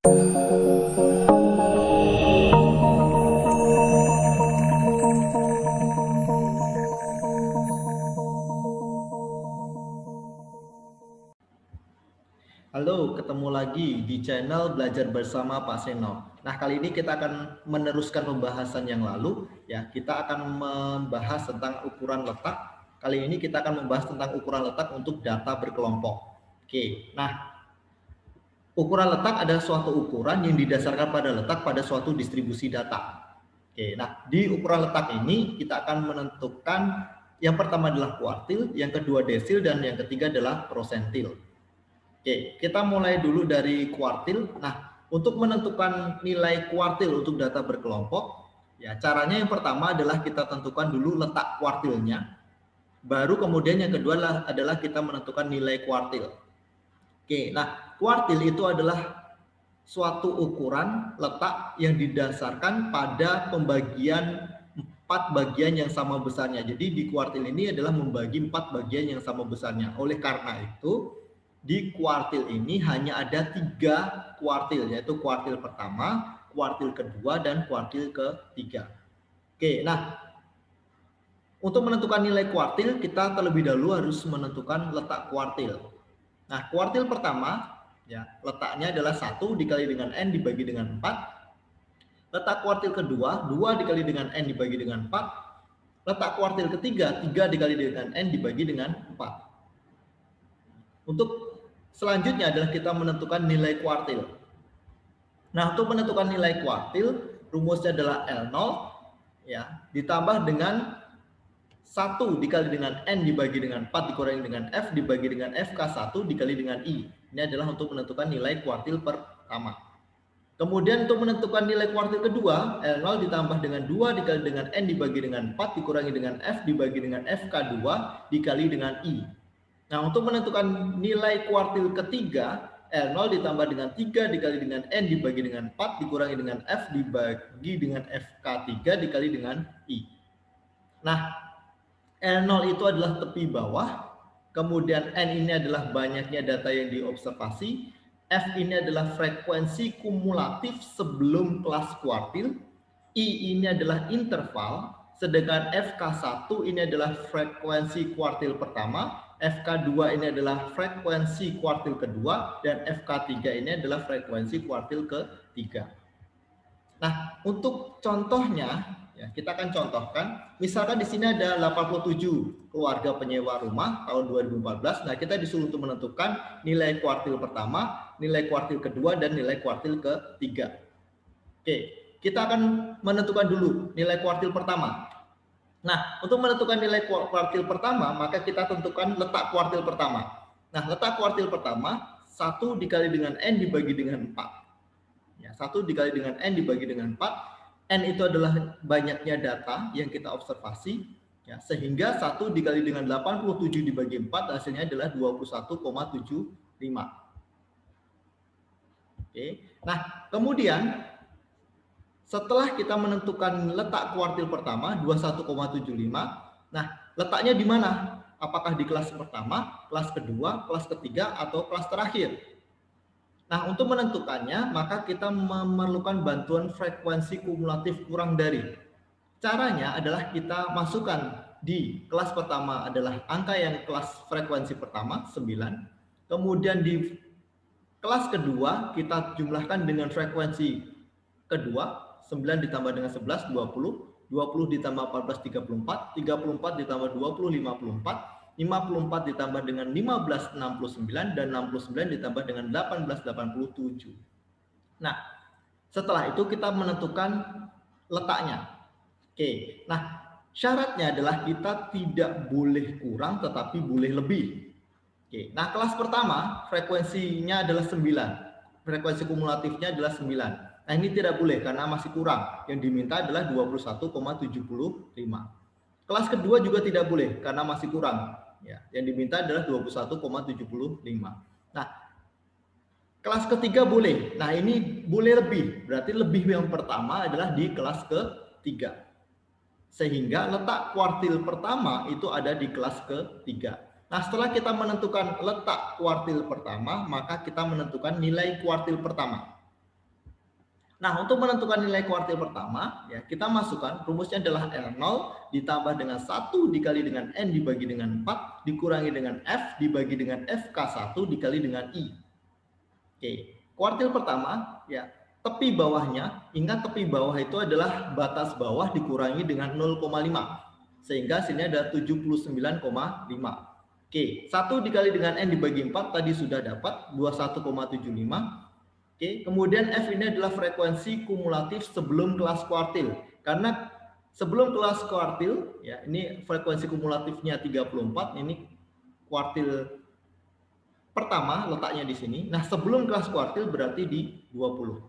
Halo, ketemu lagi di channel Belajar Bersama Pak Seno. Nah, kali ini kita akan meneruskan pembahasan yang lalu. Ya, kita akan membahas tentang ukuran letak. Kali ini kita akan membahas tentang ukuran letak untuk data berkelompok. Oke, nah ukuran letak adalah suatu ukuran yang didasarkan pada letak pada suatu distribusi data. Oke, nah di ukuran letak ini kita akan menentukan yang pertama adalah kuartil, yang kedua desil, dan yang ketiga adalah prosentil. Oke, kita mulai dulu dari kuartil. Nah, untuk menentukan nilai kuartil untuk data berkelompok, ya caranya yang pertama adalah kita tentukan dulu letak kuartilnya. Baru kemudian yang kedua adalah kita menentukan nilai kuartil. Oke, nah kuartil itu adalah suatu ukuran letak yang didasarkan pada pembagian 4 bagian yang sama besarnya. Jadi di kuartil ini adalah membagi 4 bagian yang sama besarnya. Oleh karena itu, di kuartil ini hanya ada 3 kuartil, yaitu kuartil pertama, kuartil kedua, dan kuartil ketiga. Oke, nah untuk menentukan nilai kuartil, kita terlebih dahulu harus menentukan letak kuartil. Nah, kuartil pertama, ya, letaknya adalah 1 dikali dengan N dibagi dengan 4. Letak kuartil kedua, 2 dikali dengan N dibagi dengan 4. Letak kuartil ketiga, 3 dikali dengan N dibagi dengan 4. Untuk selanjutnya adalah kita menentukan nilai kuartil. Nah, untuk menentukan nilai kuartil, rumusnya adalah L0, ya, ditambah dengan 1 dikali dengan N dibagi dengan 4 dikurangi dengan F dibagi dengan FK1 dikali dengan I. Ini adalah untuk menentukan nilai kuartil pertama. Kemudian untuk menentukan nilai kuartil kedua, L0 ditambah dengan 2 dikali dengan N dibagi dengan 4 dikurangi dengan F dibagi dengan FK2 dikali dengan I. Nah, untuk menentukan nilai kuartil ketiga, L0 ditambah dengan 3 dikali dengan N dibagi dengan 4 dikurangi dengan F dibagi dengan FK3 dikali dengan I. Nah, L0 itu adalah tepi bawah, kemudian N ini adalah banyaknya data yang diobservasi, F ini adalah frekuensi kumulatif sebelum kelas kuartil, I ini adalah interval, sedangkan FK1 ini adalah frekuensi kuartil pertama, FK2 ini adalah frekuensi kuartil kedua, dan FK3 ini adalah frekuensi kuartil ketiga. Nah, untuk contohnya, ya, kita akan contohkan, misalkan di sini ada 87 keluarga penyewa rumah tahun 2014. Nah, kita disuruh untuk menentukan nilai kuartil pertama, nilai kuartil kedua, dan nilai kuartil ketiga. Oke, kita akan menentukan dulu nilai kuartil pertama. Nah, untuk menentukan nilai kuartil pertama, maka kita tentukan letak kuartil pertama. Nah, letak kuartil pertama, 1 dikali dengan N dibagi dengan 4. Ya, 1 dikali dengan N dibagi dengan 4. N itu adalah banyaknya data yang kita observasi. Ya, sehingga 1 dikali dengan 87 dibagi 4 hasilnya adalah 21,75. Oke. Nah, kemudian setelah kita menentukan letak kuartil pertama 21,75, nah letaknya di mana? Apakah di kelas pertama, kelas kedua, kelas ketiga, atau kelas terakhir? Nah, untuk menentukannya, maka kita memerlukan bantuan frekuensi kumulatif kurang dari. Caranya adalah kita masukkan di kelas pertama adalah angka yang kelas frekuensi pertama, 9. Kemudian di kelas kedua, kita jumlahkan dengan frekuensi kedua, 9 ditambah dengan 11, 20. 20 ditambah 14, 34. 34 ditambah 20, 54. 54 ditambah dengan 1569 dan 69 ditambah dengan 1887. Nah, setelah itu kita menentukan letaknya. Oke, nah syaratnya adalah kita tidak boleh kurang tetapi boleh lebih. Oke, nah kelas pertama frekuensinya adalah 9. Frekuensi kumulatifnya adalah 9. Nah, ini tidak boleh karena masih kurang. Yang diminta adalah 21,75. Kelas kedua juga tidak boleh karena masih kurang. Ya, yang diminta adalah 21,75. Nah, kelas ketiga boleh. Nah, ini boleh lebih. Berarti lebih yang pertama adalah di kelas ketiga. Sehingga letak kuartil pertama itu ada di kelas ketiga. Nah, setelah kita menentukan letak kuartil pertama, maka kita menentukan nilai kuartil pertama. Nah, untuk menentukan nilai kuartil pertama, ya kita masukkan rumusnya adalah R0 ditambah dengan 1 dikali dengan N dibagi dengan 4 dikurangi dengan F dibagi dengan FK1 dikali dengan I. Oke, kuartil pertama, ya tepi bawahnya, ingat tepi bawah itu adalah batas bawah dikurangi dengan 0,5. Sehingga hasilnya ada 79,5. Oke, 1 dikali dengan N dibagi 4 tadi sudah dapat 21,75. Oke, kemudian F ini adalah frekuensi kumulatif sebelum kelas kuartil. Karena sebelum kelas kuartil, ya ini frekuensi kumulatifnya 34, ini kuartil pertama letaknya di sini. Nah, sebelum kelas kuartil berarti di 20.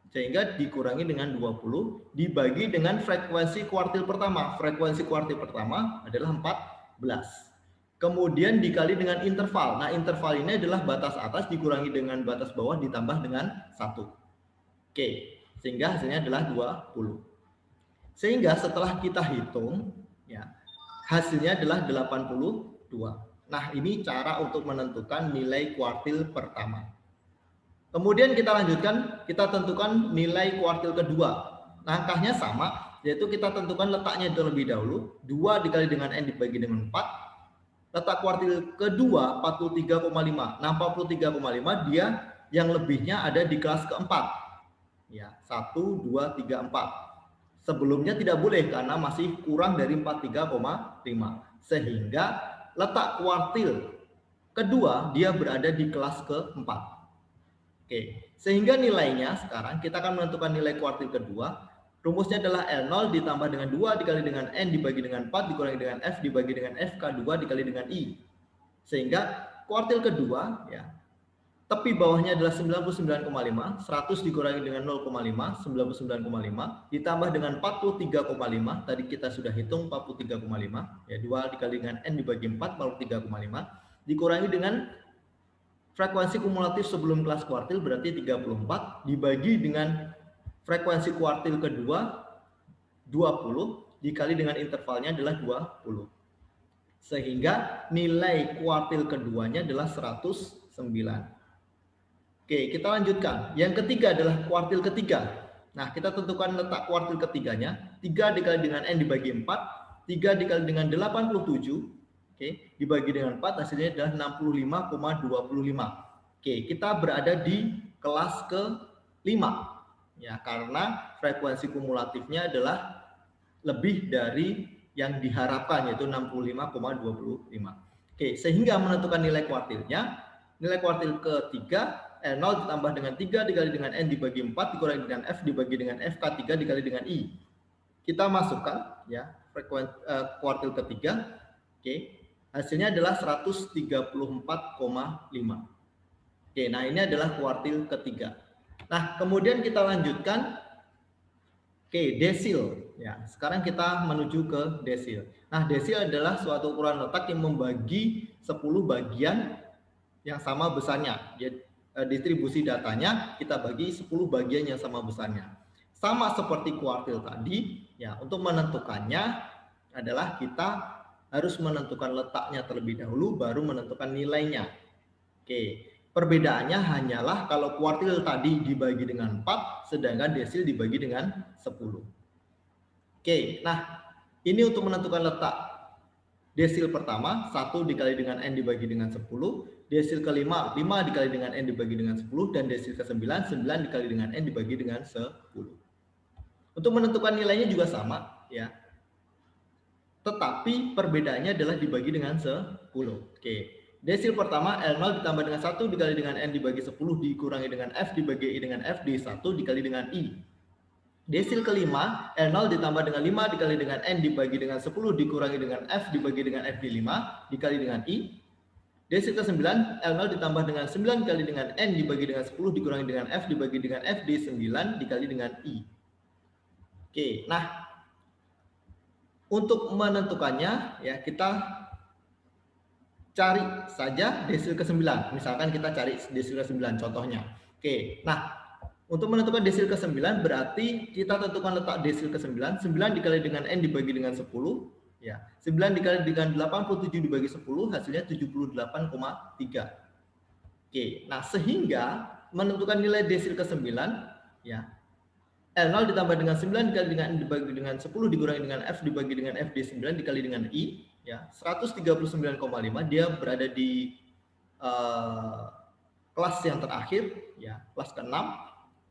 Sehingga dikurangi dengan 20 dibagi dengan frekuensi kuartil pertama. Frekuensi kuartil pertama adalah 14. Kemudian dikali dengan interval. Nah, interval ini adalah batas atas dikurangi dengan batas bawah ditambah dengan 1. Oke, sehingga hasilnya adalah 20. Sehingga setelah kita hitung, ya, hasilnya adalah 82. Nah, ini cara untuk menentukan nilai kuartil pertama. Kemudian kita lanjutkan, kita tentukan nilai kuartil kedua. Langkahnya sama, yaitu kita tentukan letaknya terlebih dahulu. 2 dikali dengan N dibagi dengan 4. Letak kuartil kedua 43,5. Nah, 43,5 dia yang lebihnya ada di kelas keempat. Ya, 1, 2, 3, 4. Sebelumnya tidak boleh karena masih kurang dari 43,5. Sehingga letak kuartil kedua dia berada di kelas keempat. Oke, sehingga nilainya sekarang kita akan menentukan nilai kuartil kedua. Rumusnya adalah L0 ditambah dengan 2 dikali dengan N dibagi dengan 4 dikurangi dengan F dibagi dengan FK2 dikali dengan I. Sehingga kuartil kedua, ya, tepi bawahnya adalah 99,5, 100 dikurangi dengan 0,5, 99,5, ditambah dengan 43,5, tadi kita sudah hitung 43,5, ya 2 dikali dengan N dibagi 4, 43,5, dikurangi dengan frekuensi kumulatif sebelum kelas kuartil berarti 34, dibagi dengan frekuensi kuartil kedua 20 dikali dengan intervalnya adalah 20. Sehingga nilai kuartil keduanya adalah 109. Oke, kita lanjutkan. Yang ketiga adalah kuartil ketiga. Nah, kita tentukan letak kuartil ketiganya. 3 dikali dengan N dibagi 4, 3 dikali dengan 87, oke, dibagi dengan 4 hasilnya adalah 65,25. Oke, kita berada di kelas ke-5. Ya, karena frekuensi kumulatifnya adalah lebih dari yang diharapkan yaitu 65,25. Oke, sehingga menentukan nilai kuartilnya, nilai kuartil ketiga L0 ditambah dengan 3 dikali dengan N dibagi 4 dikurangi dengan F dibagi dengan FK3 dikali dengan I. Kita masukkan, ya, frekuensi kuartil ketiga. Oke, hasilnya adalah 134,5. Oke, nah ini adalah kuartil ketiga. Nah, kemudian kita lanjutkan. Oke, desil. Ya, sekarang kita menuju ke desil. Nah, desil adalah suatu ukuran letak yang membagi 10 bagian yang sama besarnya. Distribusi datanya kita bagi 10 bagian yang sama besarnya. Sama seperti kuartil tadi, ya, untuk menentukannya adalah kita harus menentukan letaknya terlebih dahulu baru menentukan nilainya. Oke. Perbedaannya hanyalah kalau kuartil tadi dibagi dengan 4, sedangkan desil dibagi dengan 10. Oke, nah ini untuk menentukan letak desil pertama, 1 dikali dengan N dibagi dengan 10, desil kelima, 5 dikali dengan N dibagi dengan 10, dan desil ke-9, 9 dikali dengan N dibagi dengan 10. Untuk menentukan nilainya juga sama, ya. Tetapi perbedaannya adalah dibagi dengan 10. Oke. Desil pertama L0 ditambah dengan 1 dikali dengan N dibagi 10 dikurangi dengan F dibagi I dengan F D1 dikali dengan I. Desil kelima L0 ditambah dengan 5 dikali dengan N dibagi dengan 10 dikurangi dengan F dibagi dengan F D5 dikali dengan I. Desil ke-9 L0 ditambah dengan 9 dikali dengan N dibagi dengan 10 dikurangi dengan F dibagi dengan F D9 dikali dengan I. Oke, nah untuk menentukannya, ya, kita cari saja desil ke-9. Misalkan kita cari desil ke-9 contohnya. Oke, nah untuk menentukan desil ke-9 berarti kita tentukan letak desil ke-9. 9 dikali dengan N dibagi dengan 10. Ya, 9 dikali dengan 87 dibagi 10 hasilnya 78,3. Oke, nah sehingga menentukan nilai desil ke-9, ya, L0 ditambah dengan 9 dikali dengan N dibagi dengan 10 dikurangi dengan F dibagi dengan F D9 dikali dengan I, ya 139,5 dia berada di kelas yang terakhir, ya kelas ke-6.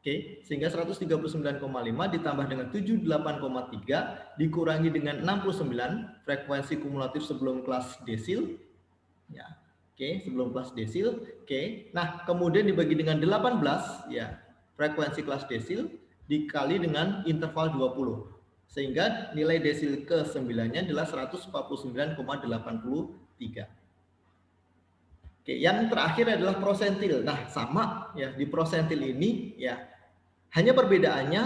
Oke, sehingga 139,5 ditambah dengan 78,3 dikurangi dengan 69 frekuensi kumulatif sebelum kelas desil, ya. Oke, sebelum kelas desil. Oke. Nah, kemudian dibagi dengan 18, ya. Frekuensi kelas desil dikali dengan interval 20. Sehingga nilai desil ke-9-nya adalah 149,83. Oke, yang terakhir adalah prosentil. Nah, sama ya, di prosentil ini ya hanya perbedaannya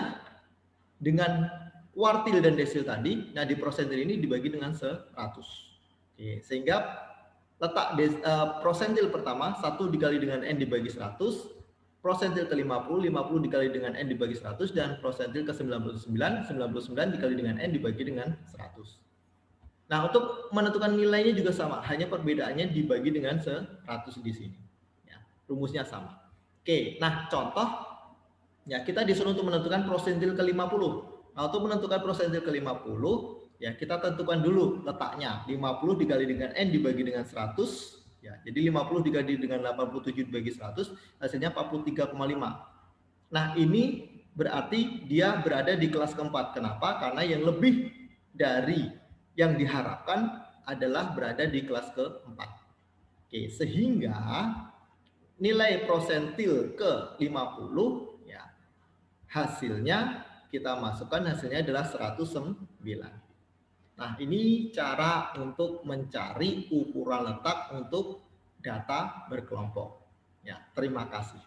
dengan kuartil dan desil tadi. Nah, di prosentil ini dibagi dengan 100. Oke, sehingga letak prosentil pertama 1 dikali dengan N dibagi 100, prosentil ke-50 50 dikali dengan N dibagi 100, dan prosentil ke-99 99 dikali dengan N dibagi dengan 100. Nah, untuk menentukan nilainya juga sama, hanya perbedaannya dibagi dengan 100 di sini. Ya, rumusnya sama. Oke, nah contoh, ya kita disuruh untuk menentukan prosentil ke-50. Nah, untuk menentukan prosentil ke-50, ya kita tentukan dulu letaknya. 50 dikali dengan N dibagi dengan 100, ya. Jadi 50 dikali dengan 87 dibagi 100, hasilnya 43,5. Nah, ini berarti dia berada di kelas keempat. Kenapa? Karena yang lebih dari yang diharapkan adalah berada di kelas keempat. Oke, sehingga nilai prosentil ke-50 ya hasilnya kita masukkan, hasilnya adalah 109. Nah, ini cara untuk mencari ukuran letak untuk data berkelompok. Ya, terima kasih.